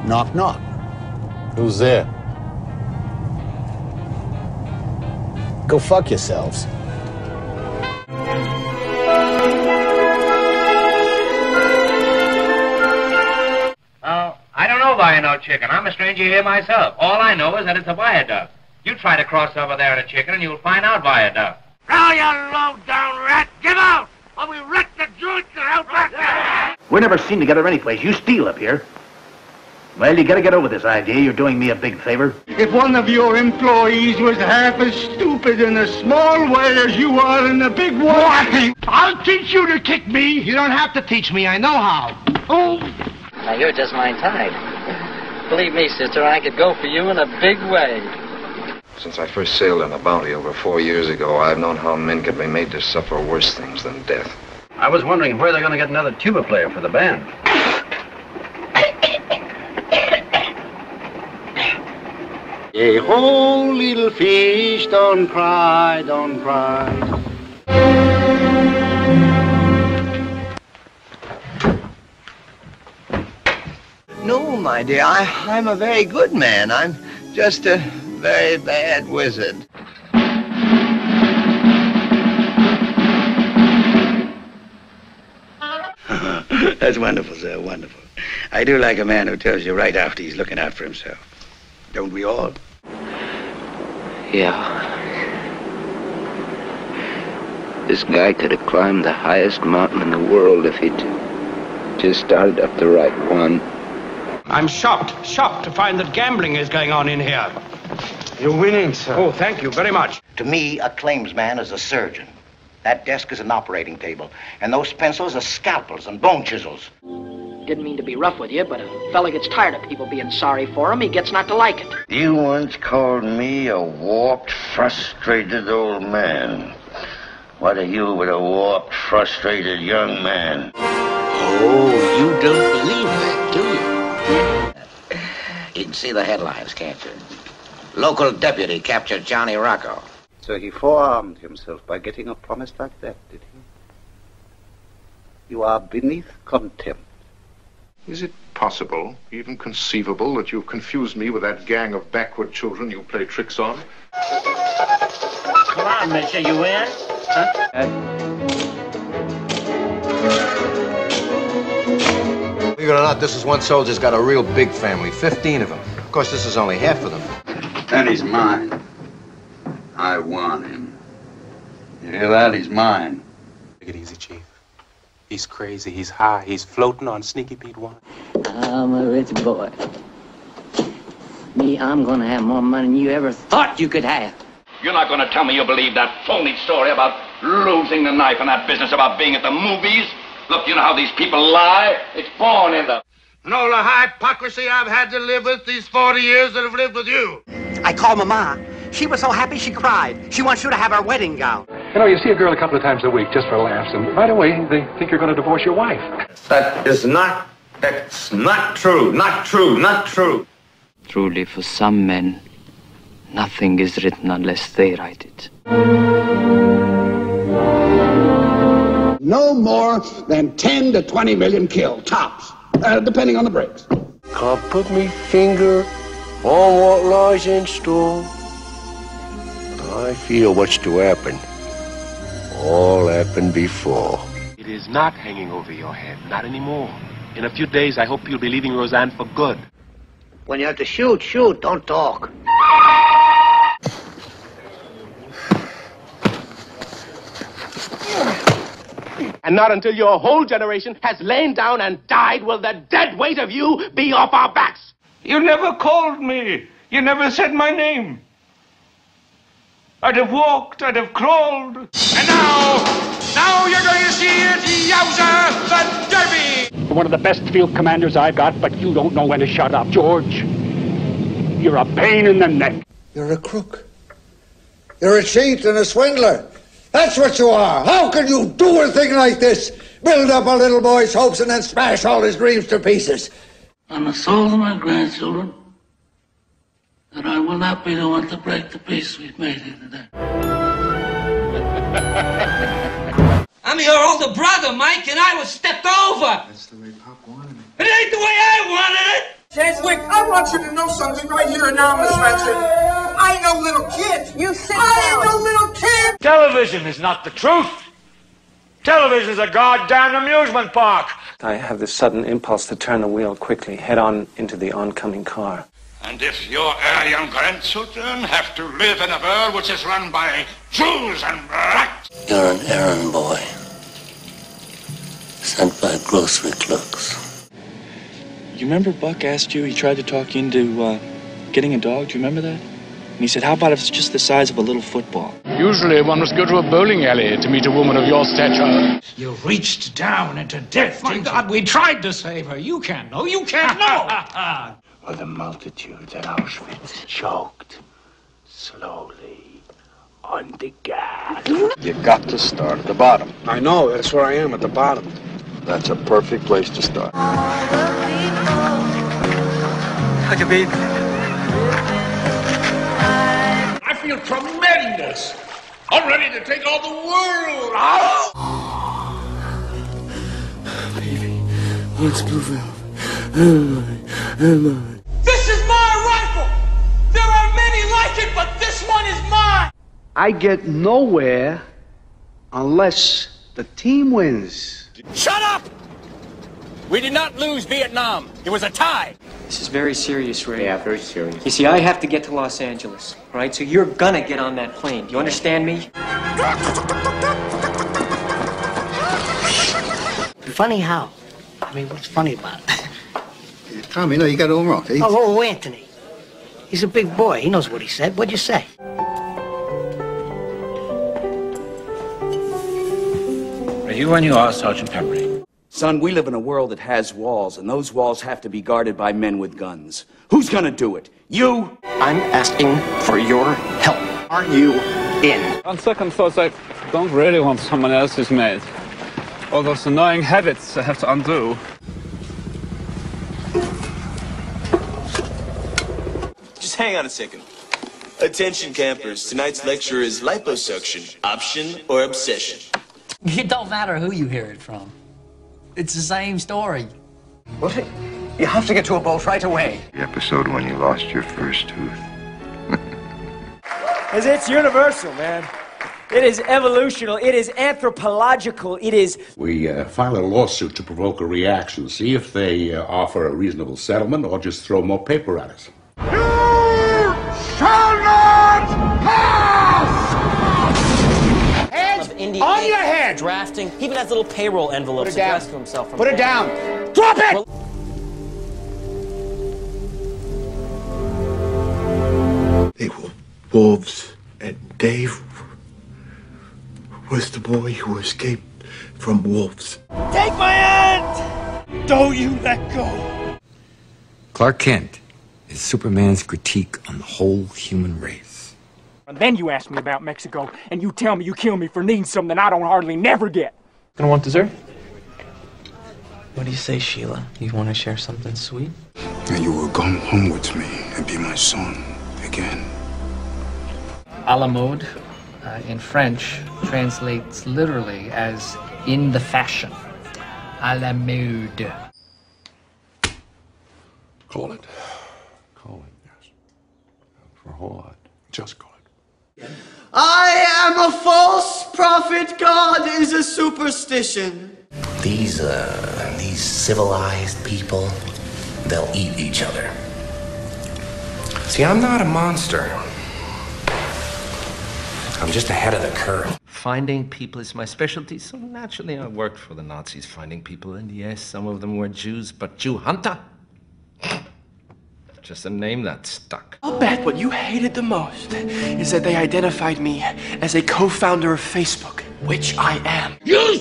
Knock, knock. Who's there? Go fuck yourselves. I don't know buying no chicken. I'm a stranger here myself. All I know is that it's a viaduct. You try to cross over there at a chicken and you'll find out viaduct. Now, you low-down rat, get out! Or we wreck the joint and out back there! We're never seen together anyplace. You steal up here. Well, you gotta get over this idea. You're doing me a big favor. If one of your employees was half as stupid in a small way as you are in a big one, I'll teach you to kick me. You don't have to teach me. I know how. Oh. Now, you're just my type. Believe me, sister, I could go for you in a big way. Since I first sailed on a bounty over 4 years ago, I've known how men can be made to suffer worse things than death. I was wondering where they're gonna get another tuba player for the band. Hey, ho, little fish, don't cry, don't cry. No, my dear, I'm a very good man. I'm just a very bad wizard. That's wonderful, sir, wonderful. I do like a man who tells you right after he's looking out for himself. Don't we all? Yeah. This guy could have climbed the highest mountain in the world if he'd just started up the right one. I'm shocked to find that gambling is going on in here. You're winning, sir. Oh, thank you very much. To me, a claims man is a surgeon. That desk is an operating table. And those pencils are scalpels and bone chisels. Didn't mean to be rough with you, but a fella gets tired of people being sorry for him. He gets not to like it. You once called me a warped, frustrated old man. What are you with a warped, frustrated young man? Oh, you don't believe that, do you? You can see the headlines, can't you? Local deputy captured Johnny Rocco. So he forearmed himself by getting a promise like that, did he? You are beneath contempt. Is it possible, even conceivable, that you've confused me with that gang of backward children you play tricks on? Come on, mister, you in? Huh? Believe it or not, this is one soldier's got a real big family, 15 of them. Of course, this is only half of them. And he's mine. I want him. You hear that? He's mine. Take it easy, Chief. He's crazy, he's high, he's floating on Sneaky Pete wine. I'm a rich boy. Me, I'm gonna have more money than you ever thought you could have. You're not gonna tell me you believe that phony story about losing the knife and that business about being at the movies? Look, you know how these people lie? It's born in them. Know the hypocrisy I've had to live with these 40 years that I've lived with you. I called Mama. She was so happy she cried. She wants you to have her wedding gown. You know, you see a girl a couple of times a week just for laughs, and right away they think you're going to divorce your wife. That's not true. Not true. Not true. Truly, for some men, nothing is written unless they write it. No more than 10 to 20 million killed, tops, depending on the breaks. Can't put me finger on what lies in store. I feel what's to happen. All happened before. It is not hanging over your head, not anymore. In a few days, I hope you'll be leaving Roseanne for good. When you have to shoot, shoot, don't talk. And not until your whole generation has lain down and died will the dead weight of you be off our backs. You never called me. You never said my name. I'd have walked, I'd have crawled. And now you're going to see it, yowza, the Derby! You're one of the best field commanders I've got, but you don't know when to shut up, George. You're a pain in the neck. You're a crook. You're a cheat and a swindler. That's what you are. How can you do a thing like this? Build up a little boy's hopes and then smash all his dreams to pieces. On the souls of my grandchildren, that I will not be the one to break the peace we've made here today. I'm your older brother, Mike, and I was stepped over. That's the way Pop wanted it. It ain't the way I wanted it. Chadwick, I want you to know something right here and now, Miss Spencer. I ain't no little kid. You sit down. I ain't no little kid. Television is not the truth. Television is a goddamn amusement park. I have this sudden impulse to turn the wheel quickly, head on into the oncoming car. And if your young grandchildren have to live in a world which is run by Jews and rats. You're an errand boy. Sent by grocery clerks. You remember Buck asked you, he tried to talk you into getting a dog? Do you remember that? And he said, how about if it's just the size of a little football? Usually one must go to a bowling alley to meet a woman of your stature. You reached down into death. My God, we tried to save her. You can't know. You can't know. Well, the multitudes at Auschwitz choked slowly on the gas. You got to start at the bottom. I know, that's where I am, at the bottom. That's a perfect place to start. Like a baby. I feel tremendous. I'm ready to take all the world. Baby, what's blue valve? This is my rifle. There are many like it, but this one is mine. I get nowhere unless the team wins. Shut up! We did not lose Vietnam. It was a tie. This is very serious, Ray. Yeah, very serious. You see, I have to get to Los Angeles, all right? So you're gonna get on that plane. You understand me? Funny how? I mean, what's funny about it? Tommy, no, you got it all wrong. Oh, Anthony. He's a big boy. He knows what he said. What'd you say? Are you and you are Sergeant Pemberley? Son, we live in a world that has walls, and those walls have to be guarded by men with guns. Who's gonna do it? You? I'm asking for your help. Are you in? On second thoughts, I don't really want someone else's mate. All those annoying habits I have to undo. Just hang on a second. Attention campers, tonight's lecture is liposuction, option or obsession. It don't matter who you hear it from. It's the same story. What? You have to get to a boat right away. The episode when you lost your first tooth. It's universal, man. It is evolutional. It is anthropological. It is... We file a lawsuit to provoke a reaction. See if they offer a reasonable settlement or just throw more paper at us. Shall not pass! Heads on your head! Drafting. He even has little payroll envelopes addressed to himself. Put it down. Drop it! They were wolves, and Dave was the boy who escaped from wolves. Take my hand! Don't you let go! Clark Kent is Superman's critique on the whole human race. And then you ask me about Mexico, and you tell me you kill me for needing something I don't hardly never get. Gonna want dessert? What do you say, Sheila? You want to share something sweet? And you will come home with me and be my son again. A la mode, in French, translates literally as in the fashion. A la mode. Call it. Call it, yes. For a whole lot. Just call it. I am a false prophet. God is a superstition. These civilized people, they'll eat each other. See, I'm not a monster. I'm just ahead of the curve. Finding people is my specialty, so naturally I worked for the Nazis finding people, and yes, some of them were Jews, but Jew hunter? Just a name that stuck. I'll bet what you hated the most is that they identified me as a co-founder of Facebook, which I am. You